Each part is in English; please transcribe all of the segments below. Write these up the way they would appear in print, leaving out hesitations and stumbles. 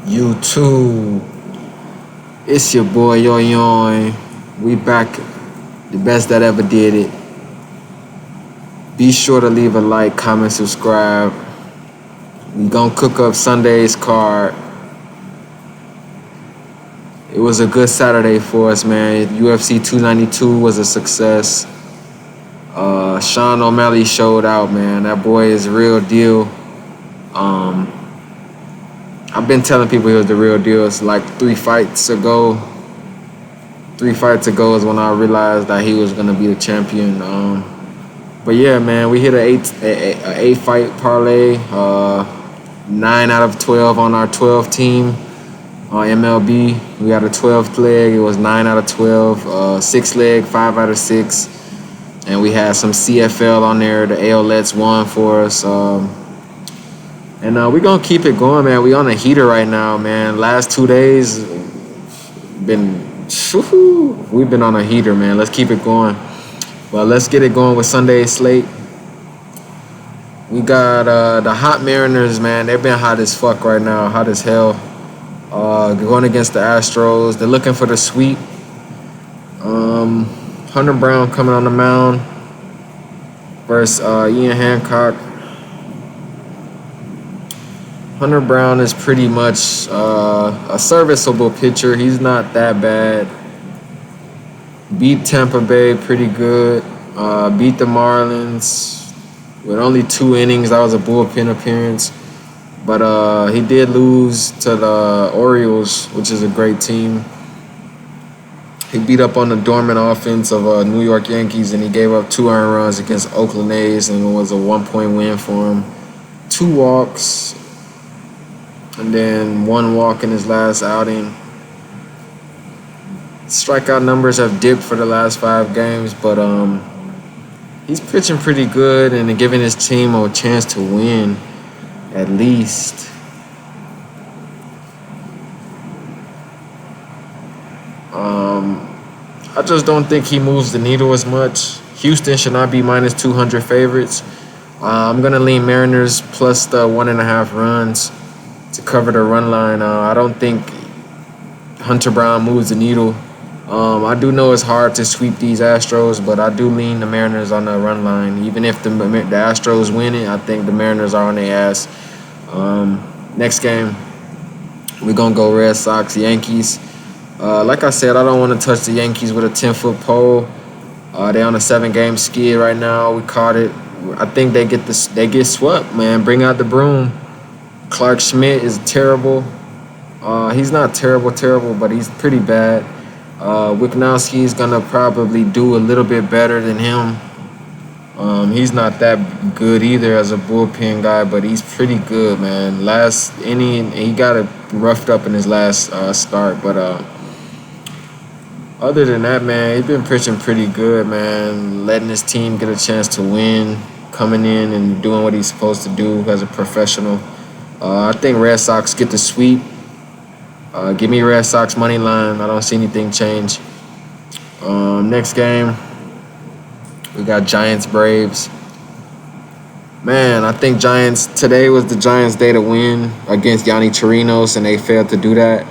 YouTube. It's your boy Yo Yoin. We back, the best that ever did it. Be sure to leave a like, comment, subscribe. We gonna cook up Sunday's card. It was a good Saturday for us, man. UFC 292 was a success. Sean O'Malley showed out, man. That boy is real deal. I've been telling people he was the real deal. It's like 3 fights ago. 3 fights ago is when I realized that he was gonna be the champion. But yeah, man, we hit a 8 fight parlay. 9 out of 12 on our 12 team on MLB. We got a 12th leg. It was 9 out of 12. 6 leg, 5 out of 6. And we had some CFL on there. The ALETs won for us. And we're going to keep it going, man. We on a heater right now, man. Last 2 days, we've been on a heater, man. Let's keep it going. Well, let's get it going with Sunday's slate. We got the hot Mariners, man. They've been hot as fuck right now, hot as hell. Going against the Astros. They're looking for the sweep. Hunter Brown coming on the mound versus Ian Hancock. Hunter Brown is pretty much a serviceable pitcher. He's not that bad. Beat Tampa Bay pretty good. Beat the Marlins with only 2 innings. That was a bullpen appearance. But he did lose to the Orioles, which is a great team. He beat up on the dormant offense of New York Yankees, and he gave up 2 earned runs against Oakland A's, and it was a 1-point win for him. 2 walks, and then 1 walk in his last outing. Strikeout numbers have dipped for the last 5 games, but he's pitching pretty good and giving his team a chance to win, at least. I just don't think he moves the needle as much. Houston should not be minus 200 favorites. I'm going to lean Mariners plus the 1.5 runs to cover the run line. I don't think Hunter Brown moves the needle. I do know it's hard to sweep these Astros, but I do lean the Mariners on the run line. Even if the Astros win it, I think the Mariners are on their ass. Next game, we're going to go Red Sox, Yankees. Like I said, I don't want to touch the Yankees with a 10-foot pole. They're on a 7-game skid right now. We caught it. I think they get swept, man. Bring out the broom. Clark Schmidt is terrible. He's not terrible, but he's pretty bad. Wisnowski is gonna probably do a little bit better than him. He's not that good either as a bullpen guy, but he's pretty good, man. Last inning, he got it roughed up in his last start, but other than that, man, he's been pitching pretty good, man. Letting his team get a chance to win, coming in and doing what he's supposed to do as a professional. I think Red Sox get the sweep. Give me Red Sox money line. I don't see anything change. Next game, we got Giants Braves. Man, I think today was the Giants' day to win against Yanni Chirinos, and they failed to do that.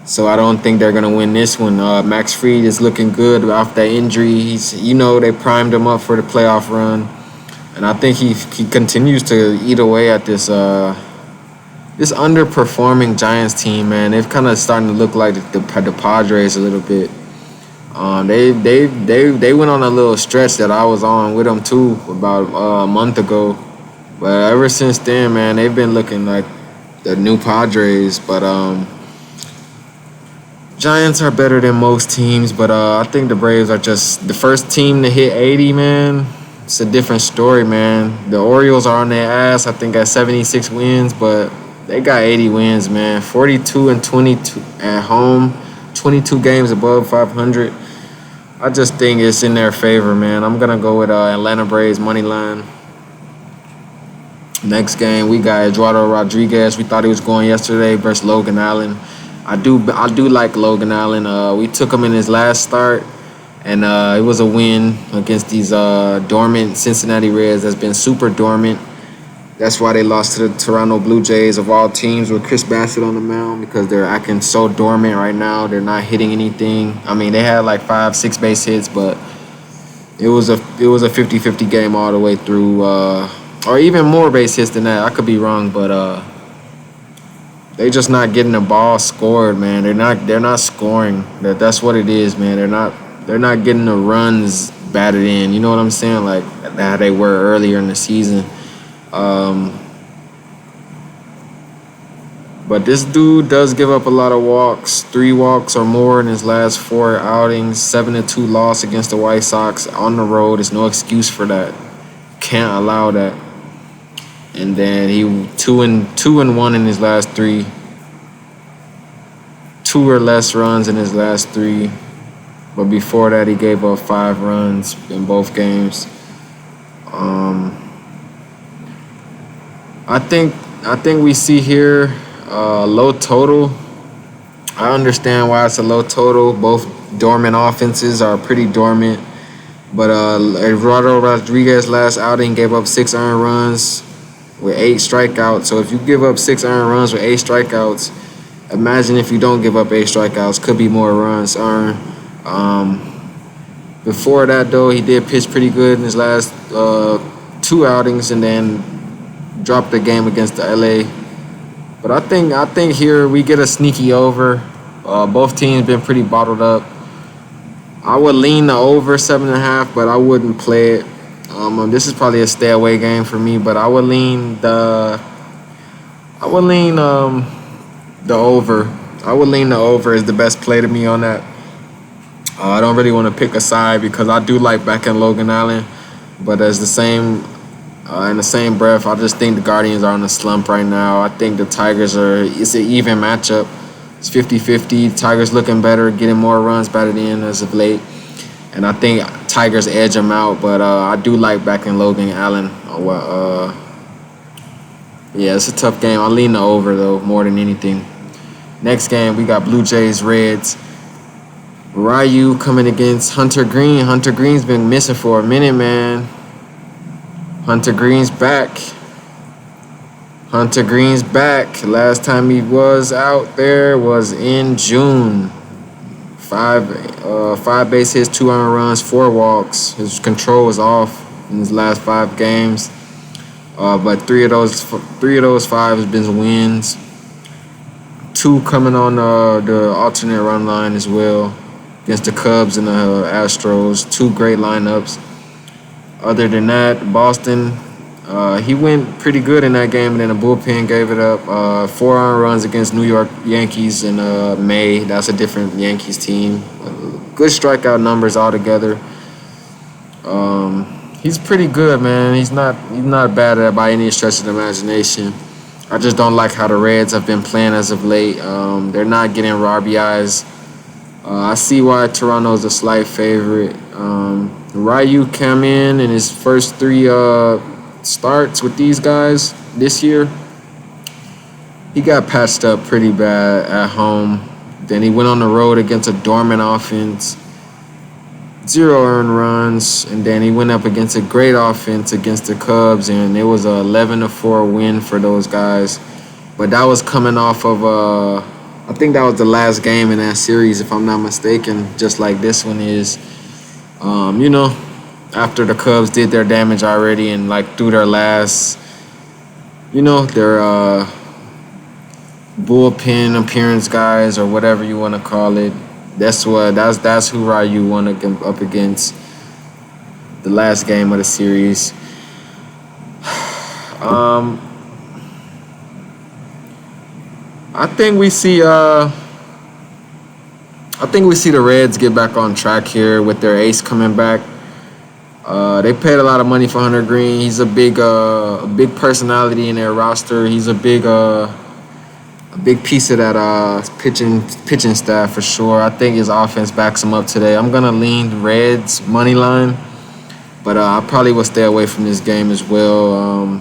So I don't think they're going to win this one. Max Fried is looking good off that injury. They primed him up for the playoff run. And I think he continues to eat away at this underperforming Giants team, man. They've kind of starting to look like the Padres a little bit. They went on a little stretch that I was on with them too about a month ago. But ever since then, man, they've been looking like the new Padres. But Giants are better than most teams, but I think the Braves are just the first team to hit 80, man. It's a different story, man. The Orioles are on their ass, I think, at 76 wins, but they got 80 wins, man. 42-22 at home, 22 games above 500. I just think it's in their favor, man. I'm going to go with Atlanta Braves money line. Next game, we got Eduardo Rodriguez. We thought he was going yesterday versus Logan Allen. I do like Logan Allen. We took him in his last start, and it was a win against these dormant Cincinnati Reds that's been super dormant. That's why they lost to the Toronto Blue Jays of all teams with Chris Bassett on the mound, because they're acting so dormant right now. They're not hitting anything. I mean, they had like 5, 6 base hits, but it was a 50-50 game all the way through, or even more base hits than that. I could be wrong, but they just not getting the ball scored, man. They're not scoring. That's what it is, man. They're not getting the runs batted in. You know what I'm saying? Like how they were earlier in the season. Um, but this dude does give up a lot of walks, 3 walks or more in his last 4 outings, 7-2 loss against the White Sox on the road. There's no excuse for that. Can't allow that. And then he 2-1 in his last 3, 2 or less runs in his last 3. But before that, he gave up 5 runs in both games. I think we see here low total. I understand why it's a low total. Both dormant offenses are pretty dormant. But Eduardo Rodriguez last outing gave up 6 earned runs with 8 strikeouts. So if you give up 6 earned runs with 8 strikeouts, imagine if you don't give up 8 strikeouts. Could be more runs earned. Before that, though, he did pitch pretty good in his last 2 outings, and then dropped the game against the LA. But I think here we get a sneaky over. Both teams been pretty bottled up. I would lean the over 7.5, but I wouldn't play it. This is probably a stay away game for me, but I would lean the over. I would lean the over is the best play to me on that. I don't really want to pick a side because I do like backing Logan Allen, but in the same breath, I just think the Guardians are on a slump right now. I think the Tigers it's an even matchup. It's 50-50. Tigers looking better, getting more runs batted in as of late. And I think Tigers edge them out, but I do like backing Logan Allen. Yeah, it's a tough game. I lean the over, though, more than anything. Next game, we got Blue Jays, Reds. Ryu coming against Hunter Green. Hunter Green's been missing for a minute, man. Hunter Green's back. Last time he was out there was in June. 5 base hits, 2 earned runs, 4 walks. His control was off in his last 5 games. But 3 of those 5 has been wins. 2 coming on the alternate run line as well against the Cubs and the Astros. 2 great lineups. Other than that, Boston, he went pretty good in that game, and then the bullpen gave it up. 4 earned runs against New York Yankees in May. That's a different Yankees team. Good strikeout numbers altogether. He's pretty good, man. He's not bad at it by any stretch of the imagination. I just don't like how the Reds have been playing as of late. They're not getting RBIs. I see why Toronto's a slight favorite. Ryu came in his first 3 starts with these guys this year. He got patched up pretty bad at home. Then he went on the road against a dormant offense. 0 earned runs, and then he went up against a great offense against the Cubs, and it was a 11-4 win for those guys. But that was coming off of I think that was the last game in that series, if I'm not mistaken, just like this one is. After the Cubs did their damage already and through their last, their bullpen appearance guys or whatever you want to call it. That's who Ryu won up against the last game of the series. I think we see the Reds get back on track here with their ace coming back. They paid a lot of money for Hunter Green. He's a big personality in their roster. He's a big piece of that pitching staff for sure. I think his offense backs him up today. I'm gonna lean Reds money line, but I probably will stay away from this game as well.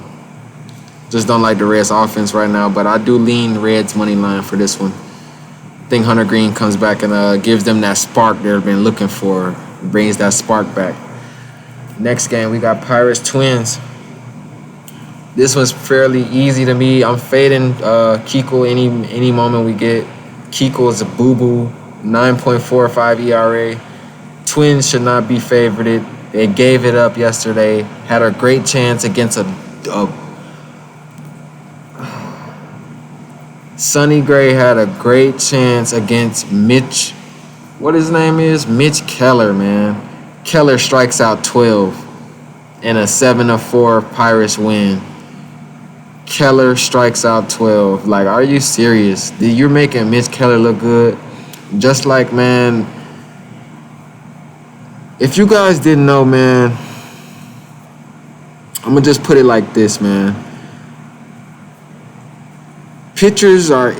Just don't like the Reds offense right now, but I do lean Reds money line for this one. I think Hunter Green comes back and gives them that spark they've been looking for, brings that spark back. Next game, we got Pirates Twins. This one's fairly easy to me. I'm fading Kiko any moment we get. Kiko is a boo-boo, 9.45 ERA. Twins should not be favored. They gave it up yesterday. Had a great chance against a Sonny Gray had a great chance against Mitch. What his name is? Mitch Keller, man. Keller strikes out 12 in a 7-4 Pirates win. Keller strikes out 12. Like, are you serious? You're making Mitch Keller look good. Just like, man, if you guys didn't know, man, I'm going to just put it like this, man. Pitchers are,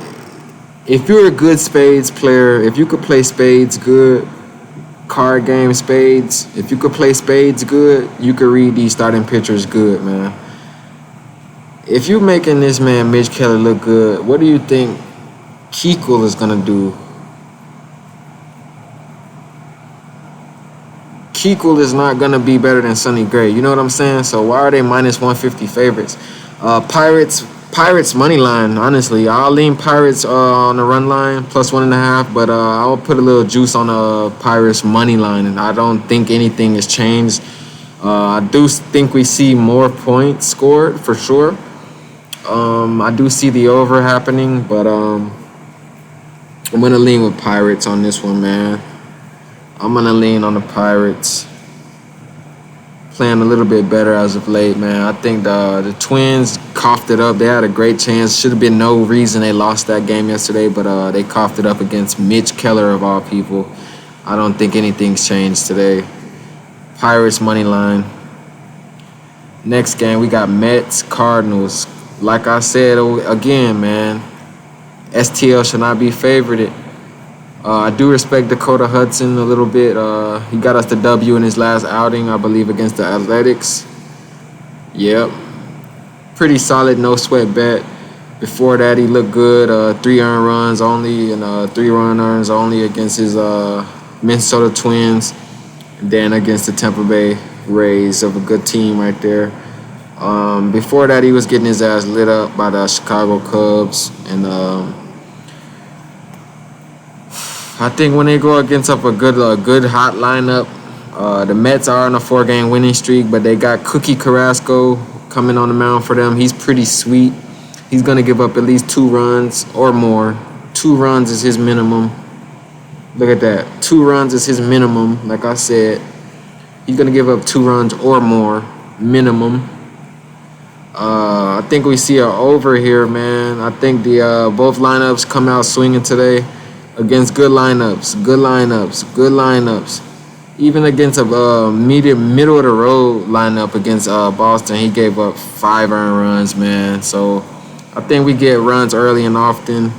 if you're a good spades player, if you could play spades good, card game spades, if you could play spades good, you could read these starting pitchers good, man. If you're making this man Mitch Keller look good, what do you think Keuchel is going to do? Keuchel is not going to be better than Sonny Gray. You know what I'm saying? So why are they minus 150 favorites? Pirates money line, honestly. I'll lean Pirates on the run line, plus 1.5, but I'll put a little juice on the Pirates money line, and I don't think anything has changed. I do think we see more points scored, for sure. I do see the over happening, but I'm going to lean with Pirates on this one, man. I'm going to lean on the Pirates. Playing a little bit better as of late, man. I think the Twins coughed it up. They had a great chance. Should have been no reason they lost that game yesterday, but they coughed it up against Mitch Keller, of all people. I don't think anything's changed today. Pirates money line. Next game, we got Mets, Cardinals. Like I said, again, man, STL should not be favored. I do respect Dakota Hudson a little bit. He got us the W in his last outing, I believe, against the Athletics. Yep. Pretty solid, no sweat bet. Before that, he looked good. 3 earned runs only and 3 run earns only against his Minnesota Twins. And then against the Tampa Bay Rays, of a good team right there. Before that, he was getting his ass lit up by the Chicago Cubs. And I think when they go against a good hot lineup, the Mets are on a 4-game winning streak, but they got Cookie Carrasco coming on the mound for them. He's pretty sweet. He's going to give up at least 2 runs or more. 2 runs is his minimum. Look at that. 2 runs is his minimum. Like I said, he's going to give up 2 runs or more minimum. I think we see an over here, man. I think the both lineups come out swinging today against good lineups. Even against a middle of the road lineup against Boston, he gave up 5 earned runs, man. So I think we get runs early and often.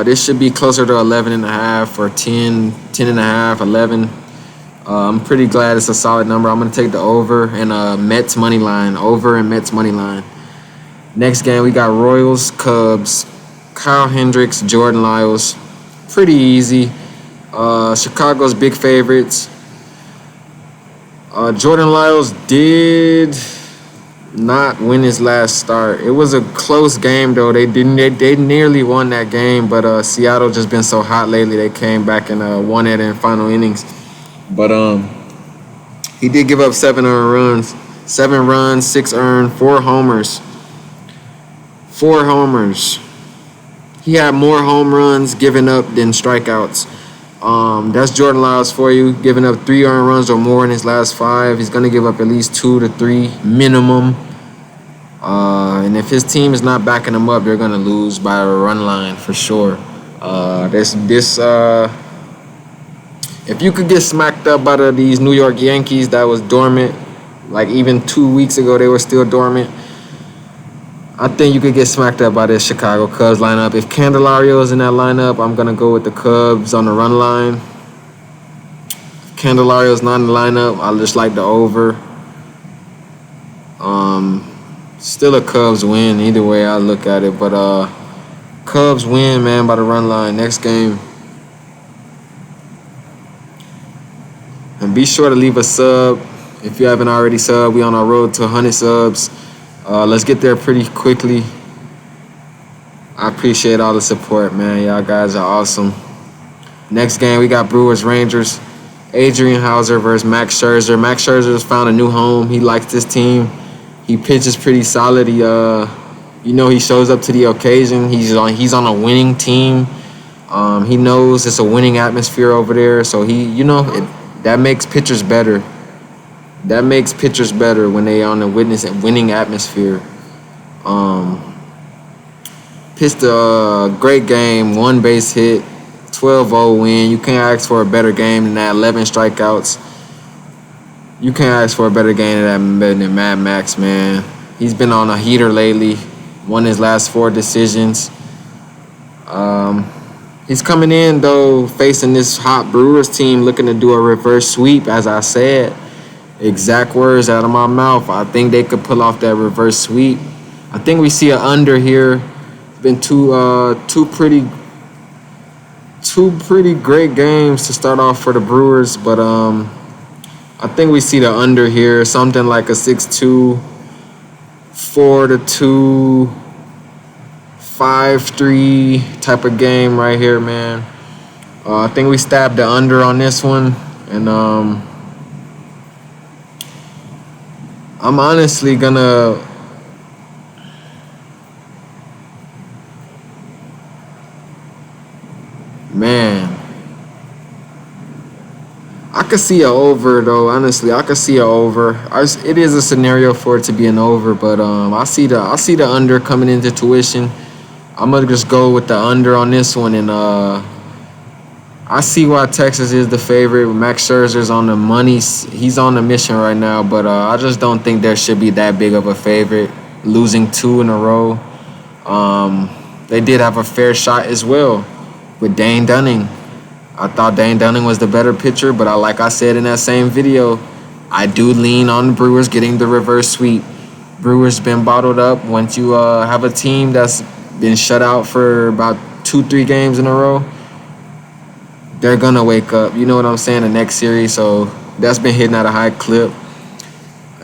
This should be closer to 11.5 or 10.5, 11. I'm pretty glad it's a solid number. I'm going to take the over and Mets money line. Over and Mets money line. Next game, we got Royals, Cubs, Kyle Hendricks, Jordan Lyles. Pretty easy. Chicago's big favorites. Jordan Lyles did not win his last start. It was a close game, though. They nearly won that game, but Seattle just been so hot lately. They came back and won it in final innings. But he did give up 7 earned runs. 7 runs, 6 earned, 4 homers. 4 homers. He had more home runs given up than strikeouts. That's Jordan Lyles for you, giving up 3 earned runs or more in his last 5. He's going to give up at least 2 to 3 minimum. And if his team is not backing him up, they're going to lose by a run line for sure. If you could get smacked up by these New York Yankees that was dormant, like even 2 weeks ago they were still dormant, I think you could get smacked up by this Chicago Cubs lineup. If Candelario's in that lineup, I'm going to go with the Cubs on the run line. If Candelario's not in the lineup, I just like the over. Still a Cubs win either way I look at it. But Cubs win, man, by the run line. Next game. And be sure to leave a sub if you haven't already subbed. We on our road to 100 subs. Let's get there pretty quickly. I appreciate all the support, man. Y'all guys are awesome. Next game, we got Brewers Rangers. Adrian Hauser versus Max Scherzer. Max Scherzer has found a new home. He likes this team. He pitches pretty solid. He shows up to the occasion. He's on a winning team. He knows it's a winning atmosphere over there. So that makes pitchers better. That makes pitchers better when they on a winning atmosphere. Pitched a great game, 1 base hit, 12-0 win. You can't ask for a better game than that. 11 strikeouts. You can't ask for a better game than Mad Max, man. He's been on a heater lately. Won his last 4 decisions. He's coming in, though, facing this hot Brewers team, looking to do a reverse sweep, as I said. Exact words out of my mouth. I think they could pull off that reverse sweep. I think we see an under here. It's been two pretty great games to start off for the Brewers, but I think we see the under here, something like a 6-2, 4-2, 5-3 type of game right here, man. I think we stabbed the under on this one, and I'm honestly gonna. Man, I could see a over though. Honestly, I could see a over. It is a scenario for it to be an over, but I see the under coming into tuition. I'm gonna just go with the under on this one, and I see why Texas is the favorite. Max Scherzer's on the money. He's on the mission right now, but I just don't think there should be that big of a favorite. Losing 2 in a row, they did have a fair shot as well with Dane Dunning. I thought Dane Dunning was the better pitcher, but like I said in that same video, I do lean on the Brewers getting the reverse sweep. Brewers been bottled up. Once you have a team that's been shut out for about 2-3 games in a row, they're gonna wake up. You know what I'm saying? The next series, so that's been hitting at a high clip.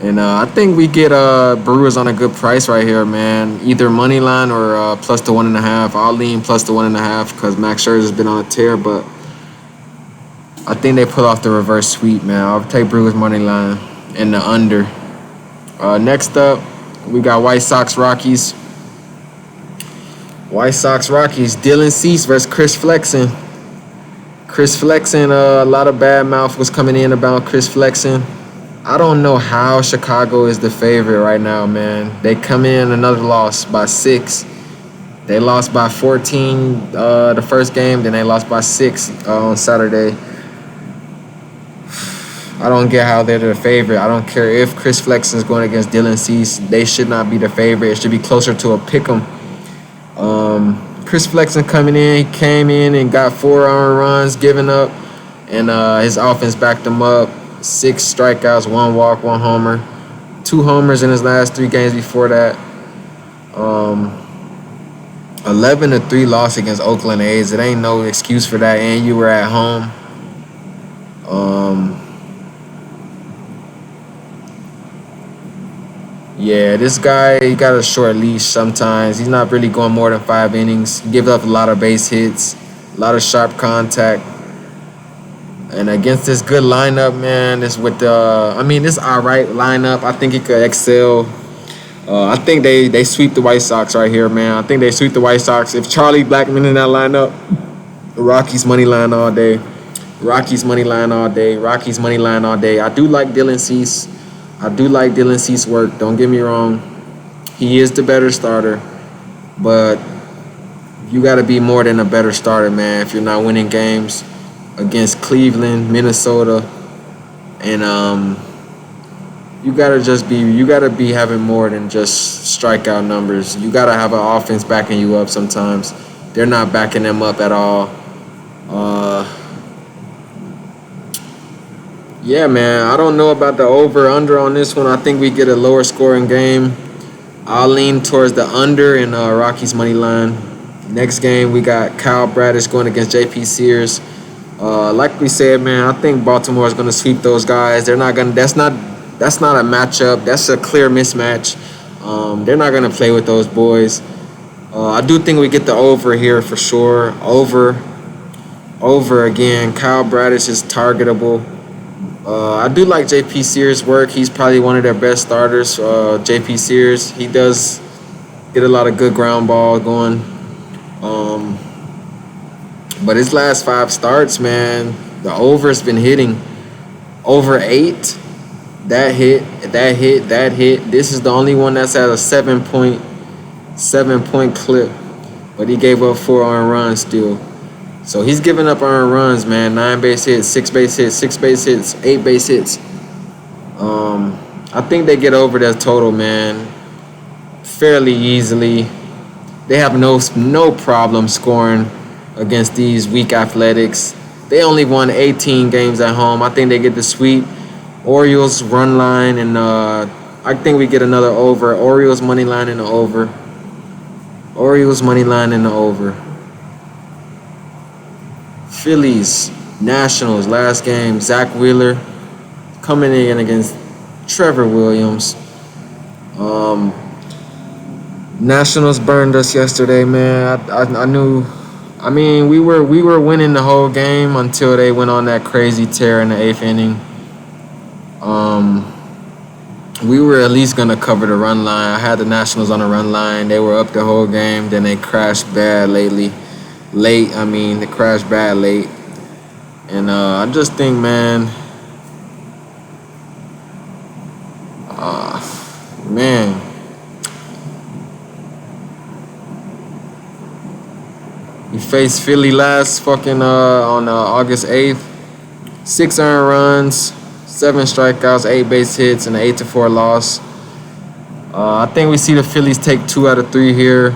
And I think we get Brewers on a good price right here, man. Either money line or plus the 1.5. I'll lean plus the 1.5 because Max Scherzer's been on a tear, but I think they pull off the reverse sweep, man. I'll take Brewers money line and the under. Next up, we got White Sox Rockies. White Sox Rockies. Dylan Cease versus Chris Flexen. Chris Flexen, a lot of bad mouth was coming in about Chris Flexen. I don't know how Chicago is the favorite right now, man. They come in another loss by 6. They lost by 14 the first game, then they lost by 6 on Saturday. I don't get how they're the favorite. I don't care if Chris Flexen is going against Dylan Cease. They should not be the favorite. It should be closer to a pick'em. Chris Flexen coming in, he came in and got 4 earned runs given up, and his offense backed him up. 6 strikeouts, 1 walk, 1 homer. 2 homers in his last 3 games before that. 11-3 loss against Oakland A's. It ain't no excuse for that, and you were at home. Yeah, this guy, he got a short leash sometimes. He's not really going more than 5 innings. He gives up a lot of base hits, a lot of sharp contact. And against this good lineup, man, this alright lineup. I think he could excel. I think they sweep the White Sox right here, man. I think they sweep the White Sox. If Charlie Blackmon in that lineup, Rockies money line all day. Rockies money line all day. Rockies money line all day. I do like Dylan Cease. I do like Dylan Cease's work. Don't get me wrong. He is the better starter, but you got to be more than a better starter, man, if you're not winning games against Cleveland, Minnesota, and you gotta be having more than just strikeout numbers. You gotta have an offense backing you up sometimes. They're not backing them up at all. Yeah, man, I don't know about the over-under on this one. I think we get a lower scoring game. I'll lean towards the under in Rockies money line. Next game, we got Kyle Bradish going against J.P. Sears. Like we said, man, I think Baltimore is gonna sweep those guys. They're not gonna. That's not a matchup. That's a clear mismatch. They're not gonna play with those boys. I do think we get the over here for sure. Over again. Kyle Bradish is targetable. I do like JP Sears' work. He's probably one of their best starters. JP Sears, he does get a lot of good ground ball going. Um, but his last 5 starts, man, the over's been hitting. Over 8. That hit, that hit, that hit. This is the only one that's at a 7 point clip. But he gave up 4 earned runs still. So he's giving up earned runs, man. 9 base hits, 6 base hits, 6 base hits, 8 base hits. I think they get over their total, man, fairly easily. They have no problem scoring against these weak Athletics. They only won 18 games at home. I think they get the sweep. Orioles run line, and I think we get another over. Orioles money line in the over. Orioles money line in the over. Phillies, Nationals, last game. Zach Wheeler coming in against Trevor Williams. Nationals burned us yesterday, man. I knew. I mean, we were winning the whole game until they went on that crazy tear in the 8th inning. We were at least gonna cover the run line. I had the Nationals on the run line. They were up the whole game. Then they crashed bad lately. They crashed bad late. And I just think, man, man, we faced Philly last fucking on August 8th. 6 earned runs, 7 strikeouts, 8 base hits, and an 8-4 loss. I think we see the Phillies take 2 out of 3 here.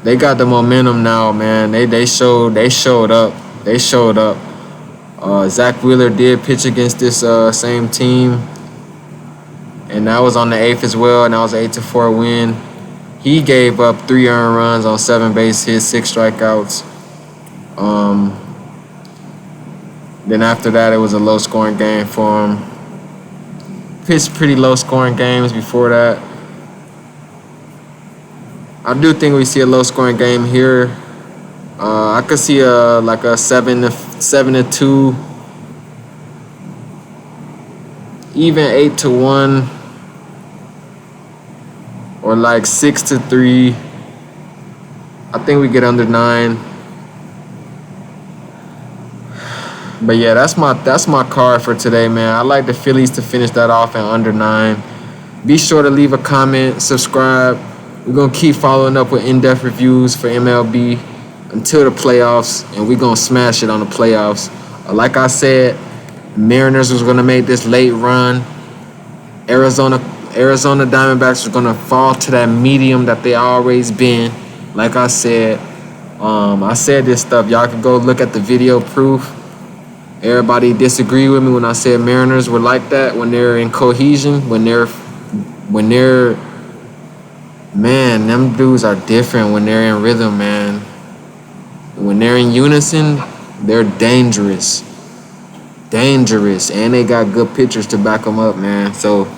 They got the momentum now, man. They showed up. They showed up. Zach Wheeler did pitch against this same team, and that was on the 8th as well, and that was an 8-4 win. He gave up 3 earned runs on 7 base hits, 6 strikeouts. Then after that, it was a low-scoring game for him. Pitched pretty low-scoring games before that. I do think we see a low-scoring game here. I could see a 7-2, even 8-1, or like 6-3. I think we get under 9. But yeah, that's my card for today, man. I like the Phillies to finish that off at under 9. Be sure to leave a comment, subscribe. We're going to keep following up with in-depth reviews for MLB until the playoffs, and we're going to smash it on the playoffs. Like I said, Mariners was going to make this late run. Arizona Diamondbacks was going to fall to that medium that they always been. Like I said this stuff. Y'all can go look at the video proof. Everybody disagree with me when I said Mariners were like that when they're in cohesion, when they're man, them dudes are different when they're in rhythm, man. When they're in unison, they're dangerous. Dangerous. And they got good pitchers to back them up, man. So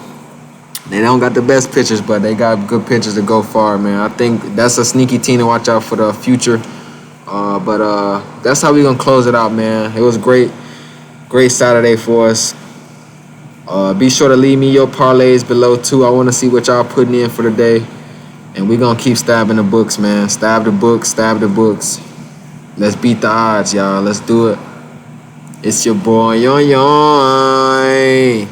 they don't got the best pitchers, but they got good pitchers to go far, man. I think that's a sneaky team to watch out for the future. But that's how we going to close it out, man. It was great Saturday for us. Be sure to leave me your parlays below, too. I want to see what y'all putting in for the day. And we're going to keep stabbing the books, man. Stab the books. Let's beat the odds, y'all. Let's do it. It's your boy, Yoy.